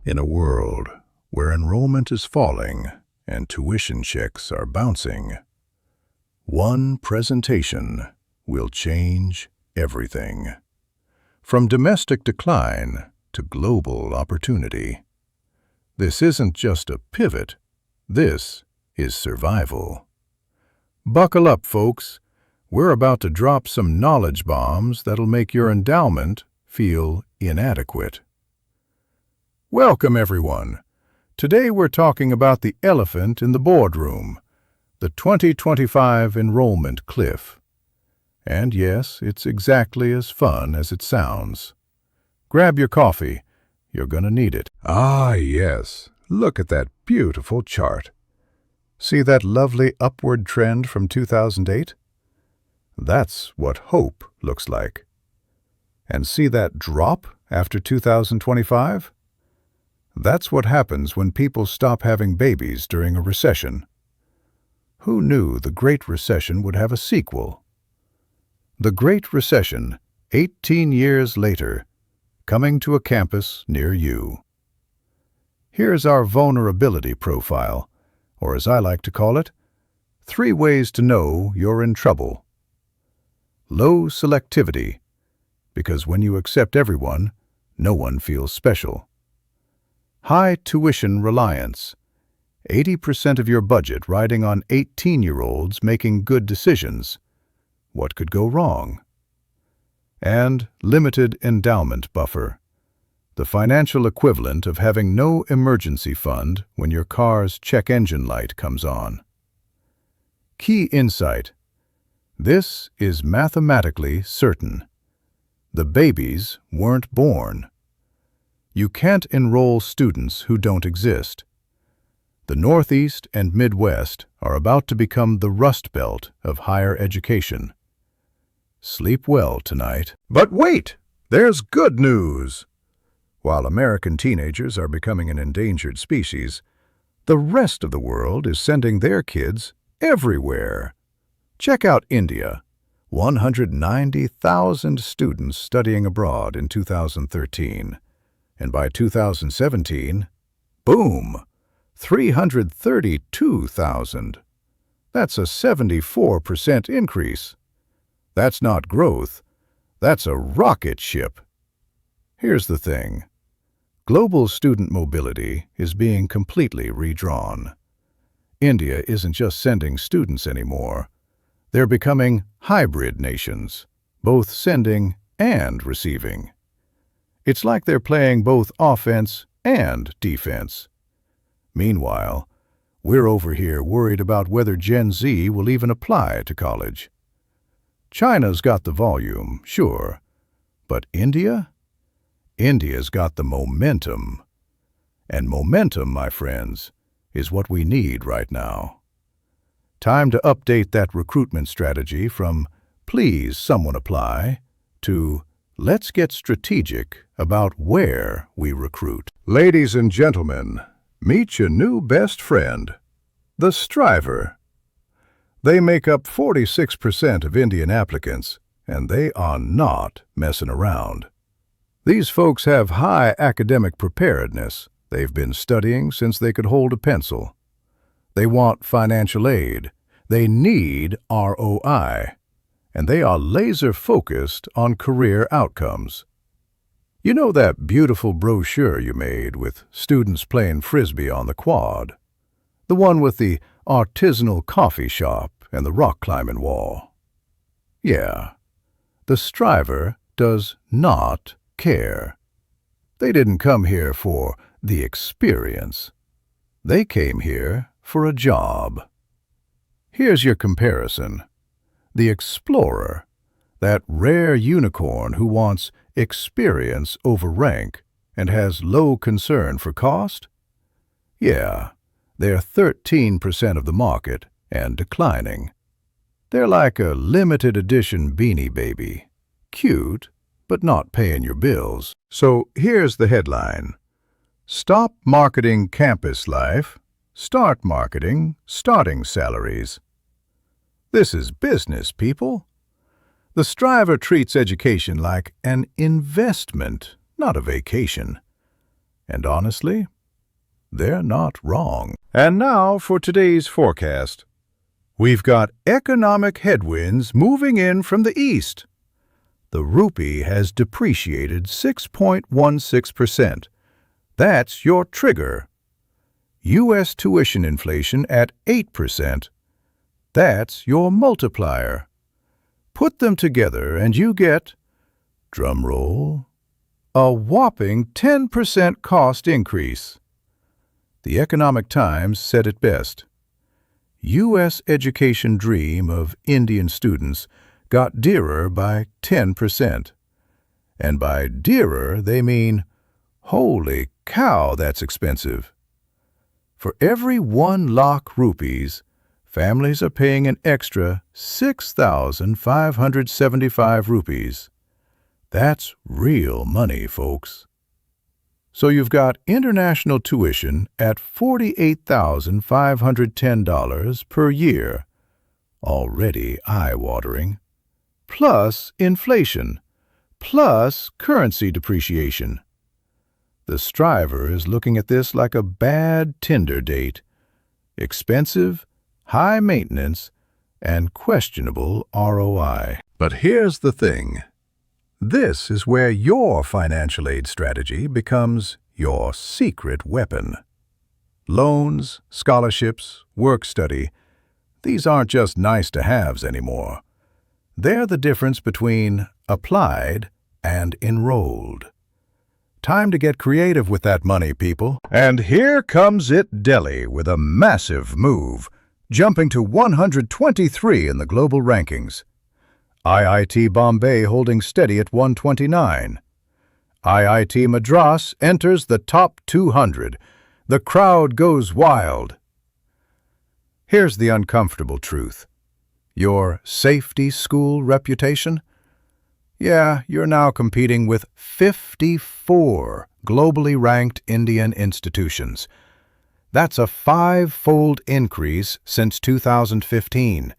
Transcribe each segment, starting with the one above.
In a world where enrollment is falling and tuition checks are bouncing, one presentation will change everything. From domestic decline to global opportunity. This isn't just a pivot, this is survival. Buckle up, folks. We're about to drop some knowledge bombs that'll make your endowment feel inadequate. Welcome, everyone. Today we're talking about the elephant in the boardroom, the 2025 enrollment cliff. And yes, it's exactly as fun as it sounds. Grab your coffee. You're gonna need it. Ah, yes. Look at that beautiful chart. See that lovely upward trend from 2008? That's what hope looks like. And see that drop after 2025? That's what happens when people stop having babies during a recession. Who knew the Great Recession would have a sequel? The Great Recession, 18 years later, coming to a campus near you. Here's our vulnerability profile, or as I like to call it, 3 ways to know you're in trouble. Low selectivity, because when you accept everyone, no one feels special. High tuition reliance, 80% of your budget riding on 18-year-olds making good decisions. What could go wrong? And limited endowment buffer, the financial equivalent of having no emergency fund when your car's check engine light comes on. Key insight. This is mathematically certain. The babies weren't born. You can't enroll students who don't exist. The Northeast and Midwest are about to become the Rust Belt of higher education. Sleep well tonight. But wait! There's good news! While American teenagers are becoming an endangered species, the rest of the world is sending their kids everywhere. Check out India. 190,000 students studying abroad in 2013. And by 2017, boom, 332,000. That's a 74% increase. That's not growth, that's a rocket ship. Here's the thing. Global student mobility is being completely redrawn. India isn't just sending students anymore. They're becoming hybrid nations, both sending and receiving. It's like they're playing both offense and defense. Meanwhile, we're over here worried about whether Gen Z will even apply to college. China's got the volume, sure, but India? India's got the momentum. And momentum, my friends, is what we need right now. Time to update that recruitment strategy from "please someone apply" to "let's get strategic about where we recruit." Ladies and gentlemen, meet your new best friend, the striver. They make up 46% of Indian applicants, and they are not messing around. These folks have high academic preparedness. They've been studying since they could hold a pencil. They want financial aid. They need ROI. And they are laser-focused on career outcomes. You know that beautiful brochure you made with students playing frisbee on the quad? The one with the artisanal coffee shop and the rock-climbing wall? Yeah, the striver does not care. They didn't come here for the experience. They came here for a job. Here's your comparison. The explorer, that rare unicorn who wants experience over rank and has low concern for cost? Yeah, they're 13% of the market and declining. They're like a limited edition Beanie Baby. Cute, but not paying your bills. So here's the headline. Stop marketing campus life. Start marketing starting salaries. This is business, people. The striver treats education like an investment, not a vacation. And honestly, they're not wrong. And now for today's forecast. We've got economic headwinds moving in from the east. The rupee has depreciated 6.16%. That's your trigger. U.S. tuition inflation at 8%. That's your multiplier. Put them together and you get, drum roll, a whopping 10% cost increase. The Economic Times said it best. U.S. education dream of Indian students got dearer by 10%. And by dearer, they mean, holy cow, that's expensive. For every 1 lakh rupees, families are paying an extra 6,575 rupees. That's real money, folks. So you've got international tuition at $48,510 per year, already eye-watering, plus inflation, plus currency depreciation. The striver is looking at this like a bad Tinder date. Expensive, high maintenance, and questionable ROI. But here's the thing. This is where your financial aid strategy becomes your secret weapon. Loans, scholarships, work-study, these aren't just nice-to-haves anymore. They're the difference between applied and enrolled. Time to get creative with that money, people. And here comes it, Delhi, with a massive move, jumping to 123 in the global rankings. IIT Bombay holding steady at 129. IIT Madras enters the top 200. The crowd goes wild. Here's the uncomfortable truth. Your safety school reputation? Yeah, you're now competing with 54 globally ranked Indian institutions. That's a 5-fold increase since 2015.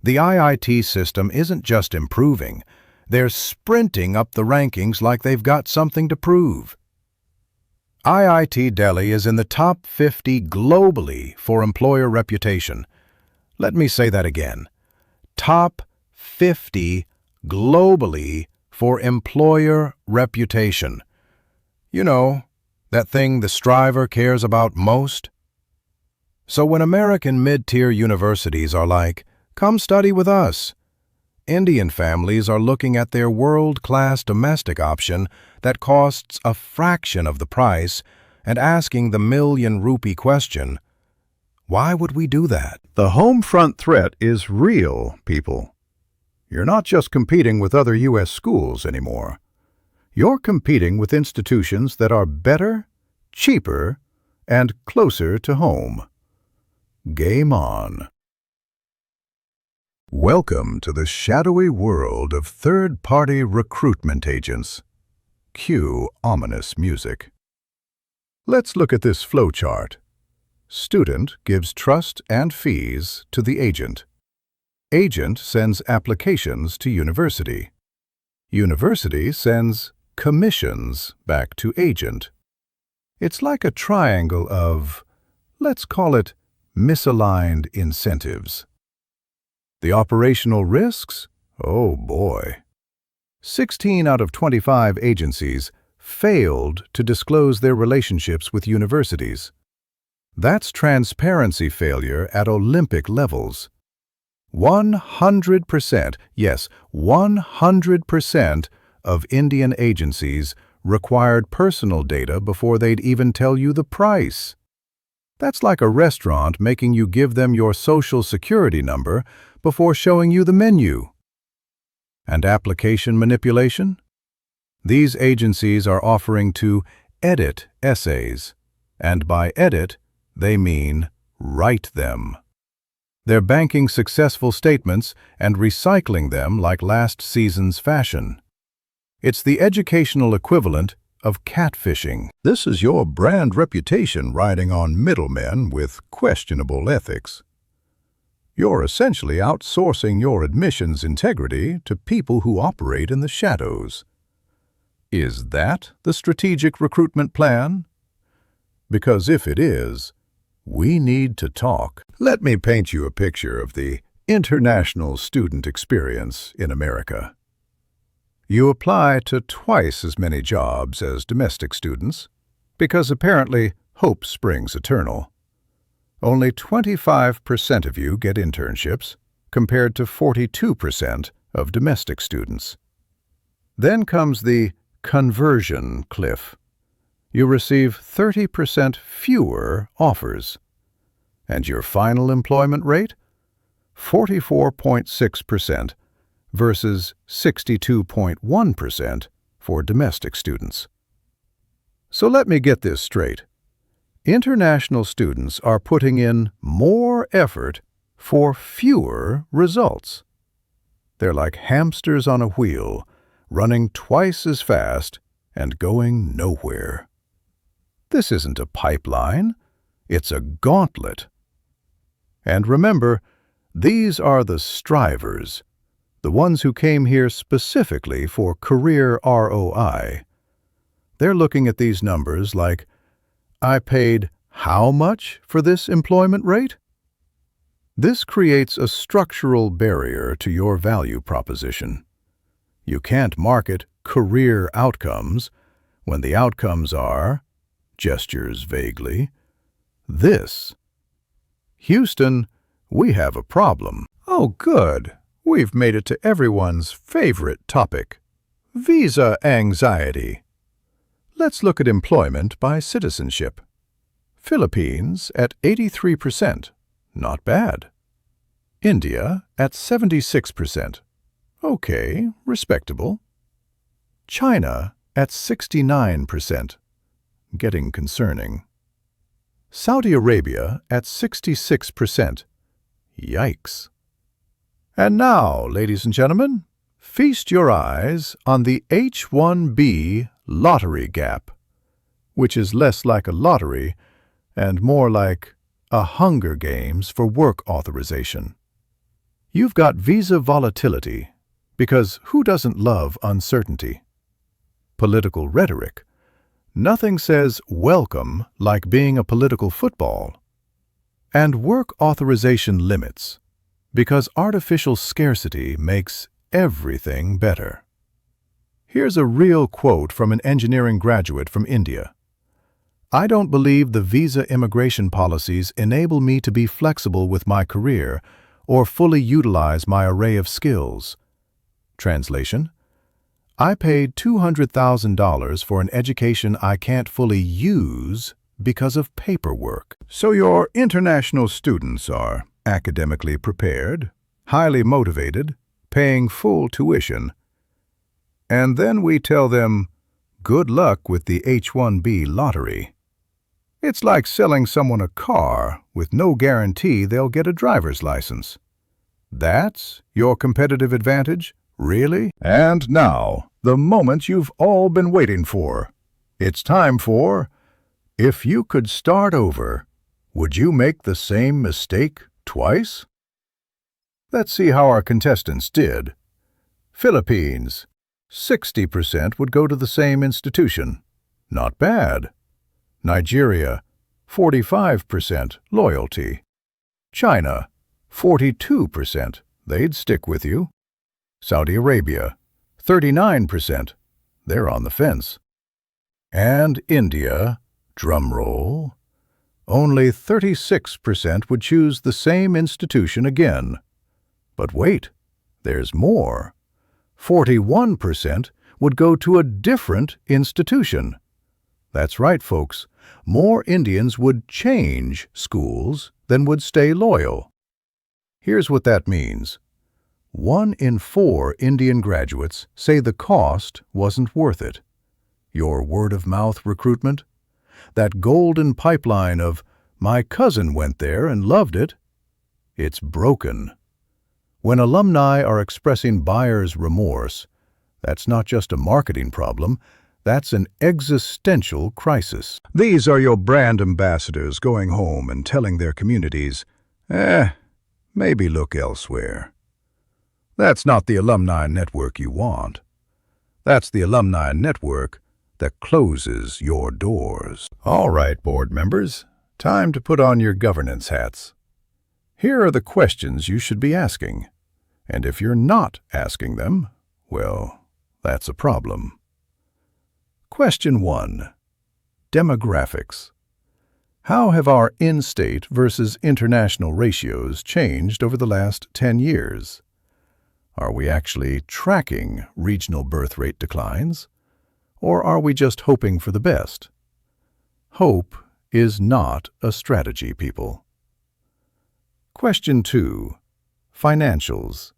The IIT system isn't just improving, they're sprinting up the rankings like they've got something to prove. IIT Delhi is in the top 50 globally for employer reputation. Let me say that again. Top 50 globally for employer reputation. You know, that thing the striver cares about most? So when American mid-tier universities are like, "Come study with us," Indian families are looking at their world-class domestic option that costs a fraction of the price and asking the million-rupee question, why would we do that? The home front threat is real, people. You're not just competing with other U.S. schools anymore. You're competing with institutions that are better, cheaper, and closer to home. Game on. Welcome to the shadowy world of third-party recruitment agents. Cue ominous music. Let's look at this flowchart. Student gives trust and fees to the agent. Agent sends applications to university. University sends commissions back to agent. It's like a triangle of, let's call it, misaligned incentives. The operational risks? Oh boy. 16 out of 25 agencies failed to disclose their relationships with universities. That's transparency failure at Olympic levels. 100%, yes, 100% of Indian agencies required personal data before they'd even tell you the price. That's like a restaurant making you give them your social security number before showing you the menu. And application manipulation? These agencies are offering to edit essays, and by edit, they mean write them. They're banking successful statements and recycling them like last season's fashion. It's the educational equivalent of catfishing. This is your brand reputation riding on middlemen with questionable ethics. You're essentially outsourcing your admissions integrity to people who operate in the shadows. Is that the strategic recruitment plan? Because if it is, we need to talk. Let me paint you a picture of the international student experience in America. You apply to twice as many jobs as domestic students, because apparently hope springs eternal. Only 25% of you get internships, compared to 42% of domestic students. Then comes the conversion cliff. You receive 30% fewer offers. And your final employment rate? 44.6% versus 62.1% for domestic students. So let me get this straight. International students are putting in more effort for fewer results. They're like hamsters on a wheel, running twice as fast and going nowhere. This isn't a pipeline, it's a gauntlet. And remember, these are the strivers, the ones who came here specifically for career ROI. They're looking at these numbers like, I paid how much for this employment rate? This creates a structural barrier to your value proposition. You can't market career outcomes when the outcomes are, gestures vaguely, this. Houston, we have a problem. Oh, good. We've made it to everyone's favorite topic, visa anxiety. Let's look at employment by citizenship. Philippines at 83%, not bad. India at 76%, okay, respectable. China at 69%, getting concerning. Saudi Arabia at 66%, yikes. And now, ladies and gentlemen, feast your eyes on the H-1B lottery gap, which is less like a lottery and more like a Hunger Games for work authorization. You've got visa volatility, because who doesn't love uncertainty? Political rhetoric. Nothing says welcome like being a political football. And work authorization limits, because artificial scarcity makes everything better. Here's a real quote from an engineering graduate from India. I don't believe the visa immigration policies enable me to be flexible with my career or fully utilize my array of skills. Translation: I paid $200,000 for an education I can't fully use because of paperwork. So your international students are academically prepared, highly motivated, paying full tuition. And then we tell them, good luck with the H-1B lottery. It's like selling someone a car with no guarantee they'll get a driver's license. That's your competitive advantage, really? And now, the moment you've all been waiting for. It's time for, if you could start over, would you make the same mistake twice? Let's see how our contestants did. Philippines, 60% would go to the same institution. Not bad. Nigeria, 45% loyalty. China, 42%. They'd stick with you. Saudi Arabia, 39%. They're on the fence. And India, drum roll, only 36% would choose the same institution again. But wait, there's more. 41% would go to a different institution. That's right, folks. More Indians would change schools than would stay loyal. Here's what that means. 1 in 4 Indian graduates say the cost wasn't worth it. Your word-of-mouth recruitment? That golden pipeline of, my cousin went there and loved it? It's broken. When alumni are expressing buyer's remorse, that's not just a marketing problem, that's an existential crisis. These are your brand ambassadors going home and telling their communities, maybe look elsewhere. That's not the alumni network you want. That's the alumni network that closes your doors. All right, board members, time to put on your governance hats. Here are the questions you should be asking. And if you're not asking them, well, that's a problem. Question 1. Demographics. How have our in-state versus international ratios changed over the last 10 years? Are we actually tracking regional birth rate declines? Or are we just hoping for the best? Hope is not a strategy, people. Question 2. Financials.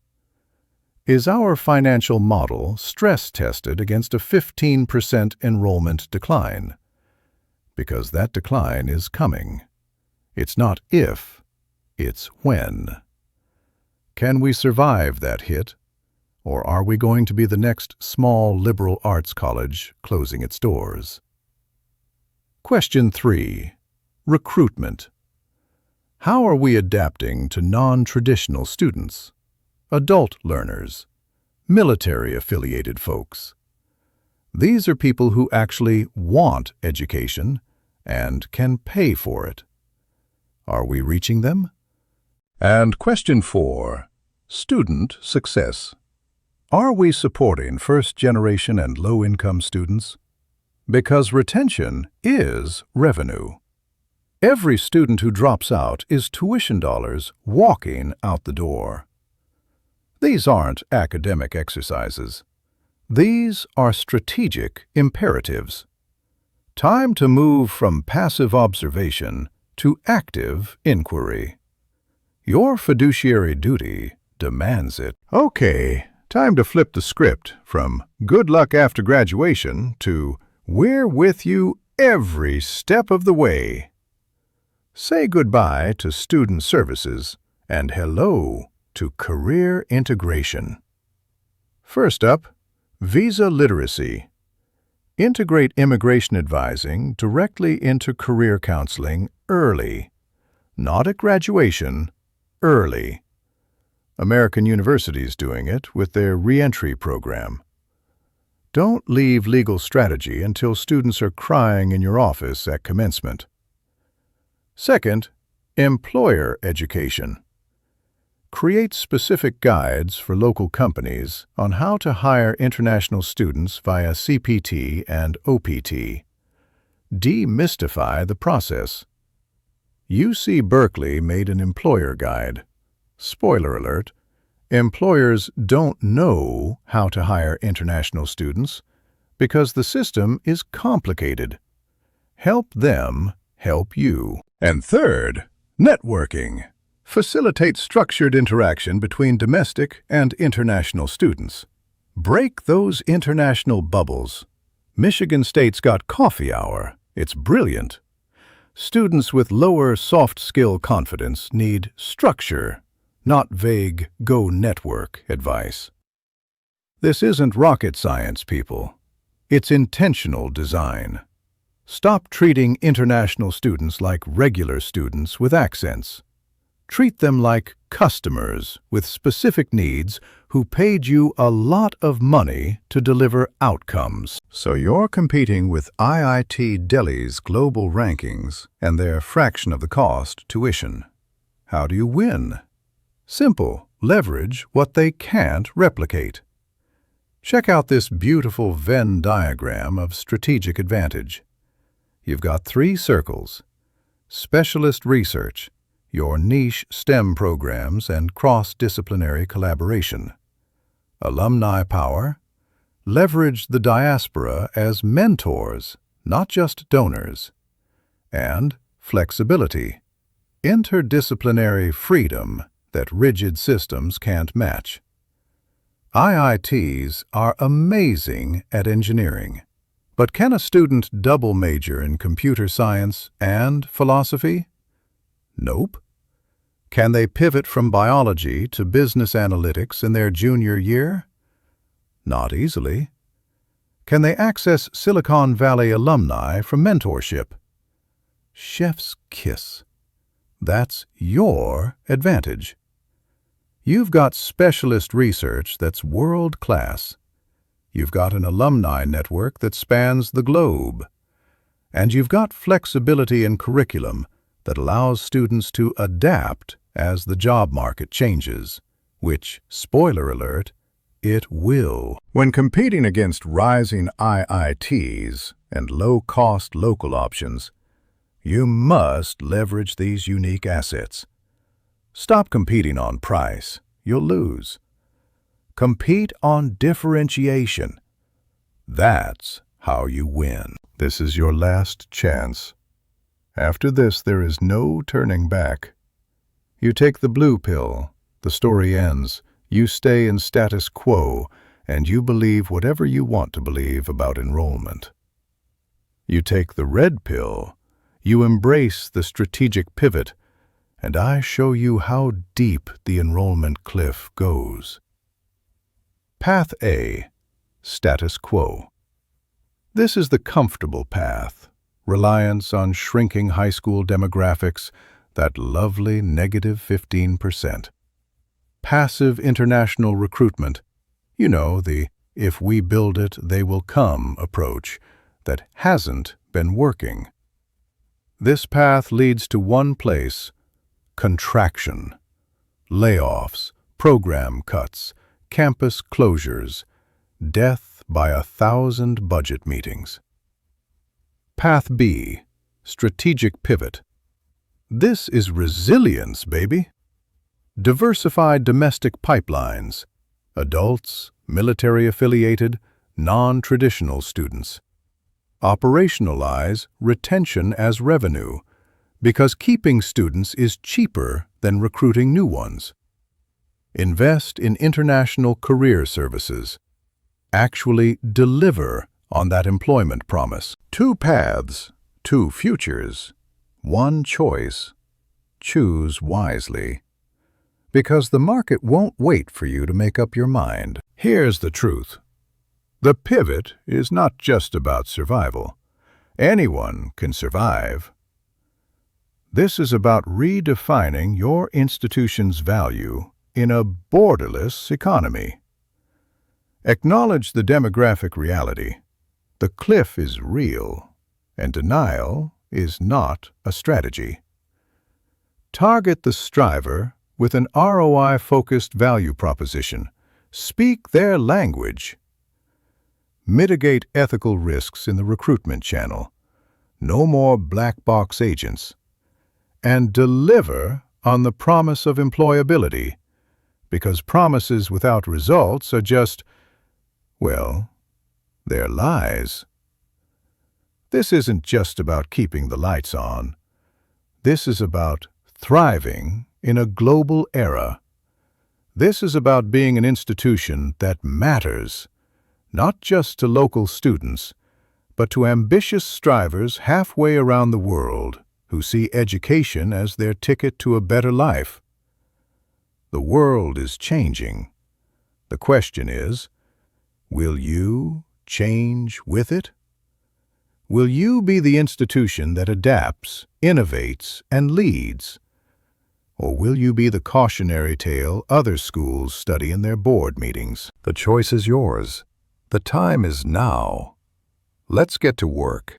Is our financial model stress-tested against a 15% enrollment decline? Because that decline is coming. It's not if, it's when. Can we survive that hit? Or are we going to be the next small liberal arts college closing its doors? Question 3. Recruitment. How are we adapting to non-traditional students, adult learners, military-affiliated folks? These are people who actually want education and can pay for it. Are we reaching them? And question 4. Student success. Are we supporting first-generation and low-income students? Because retention is revenue. Every student who drops out is tuition dollars walking out the door. These aren't academic exercises. These are strategic imperatives. Time to move from passive observation to active inquiry. Your fiduciary duty demands it. Okay, time to flip the script from good luck after graduation to we're with you every step of the way. Say goodbye to student services and hello to career integration. First up, visa literacy. Integrate immigration advising directly into career counseling early. Not at graduation, early. American universities doing it with their reentry program. Don't leave legal strategy until students are crying in your office at commencement. Second, employer education. Create specific guides for local companies on how to hire international students via CPT and OPT. Demystify the process. UC Berkeley made an employer guide. Spoiler alert, employers don't know how to hire international students because the system is complicated. Help them help you. And third, networking. Facilitate structured interaction between domestic and international students. Break those international bubbles. Michigan State's got coffee hour. It's brilliant. Students with lower soft skill confidence need structure, not vague go network advice. This isn't rocket science, people. It's intentional design. Stop treating international students like regular students with accents. Treat them like customers with specific needs who paid you a lot of money to deliver outcomes. So you're competing with IIT Delhi's global rankings and their fraction of the cost tuition. How do you win? Simple. Leverage what they can't replicate. Check out this beautiful Venn diagram of strategic advantage. You've got 3 circles: specialist research, your niche STEM programs and cross-disciplinary collaboration. Alumni power, leverage the diaspora as mentors, not just donors. And flexibility, interdisciplinary freedom that rigid systems can't match. IITs are amazing at engineering, but can a student double major in computer science and philosophy? Nope. Can they pivot from biology to business analytics in their junior year? Not easily. Can they access Silicon Valley alumni from mentorship? Chef's kiss. That's your advantage. You've got specialist research that's world-class. You've got an alumni network that spans the globe. And you've got flexibility in curriculum that allows students to adapt as the job market changes, which, spoiler alert, it will. When competing against rising IITs and low-cost local options, you must leverage these unique assets. Stop competing on price. You'll lose. Compete on differentiation. That's how you win. This is your last chance. After this, there is no turning back. You take the blue pill, the story ends. You stay in status quo, and you believe whatever you want to believe about enrollment. You take the red pill, you embrace the strategic pivot, and I show you how deep the enrollment cliff goes. Path A, status quo. This is the comfortable path, reliance on shrinking high school demographics, that lovely negative 15%. Passive international recruitment, you know, the if we build it, they will come approach that hasn't been working. This path leads to one place: contraction, layoffs, program cuts, campus closures, death by 1,000 budget meetings. Path B, strategic pivot. This is resilience, baby. Diversified domestic pipelines, adults, military-affiliated, non-traditional students. Operationalize retention as revenue, because keeping students is cheaper than recruiting new ones. Invest in international career services. Actually deliver on that employment promise. 2 paths, 2 futures, 1 choice. Choose wisely. Because the market won't wait for you to make up your mind. Here's the truth. The pivot is not just about survival. Anyone can survive. This is about redefining your institution's value in a borderless economy. Acknowledge the demographic reality. The cliff is real, and denial is not a strategy. Target the striver with an ROI-focused value proposition. Speak their language. Mitigate ethical risks in the recruitment channel. No more black box agents. And deliver on the promise of employability, because promises without results are just, well, they're lies. This isn't just about keeping the lights on. This is about thriving in a global era. This is about being an institution that matters, not just to local students, but to ambitious strivers halfway around the world who see education as their ticket to a better life. The world is changing. The question is, will you change with it? Will you be the institution that adapts, innovates, and leads? Or will you be the cautionary tale other schools study in their board meetings? The choice is yours. The time is now. Let's get to work.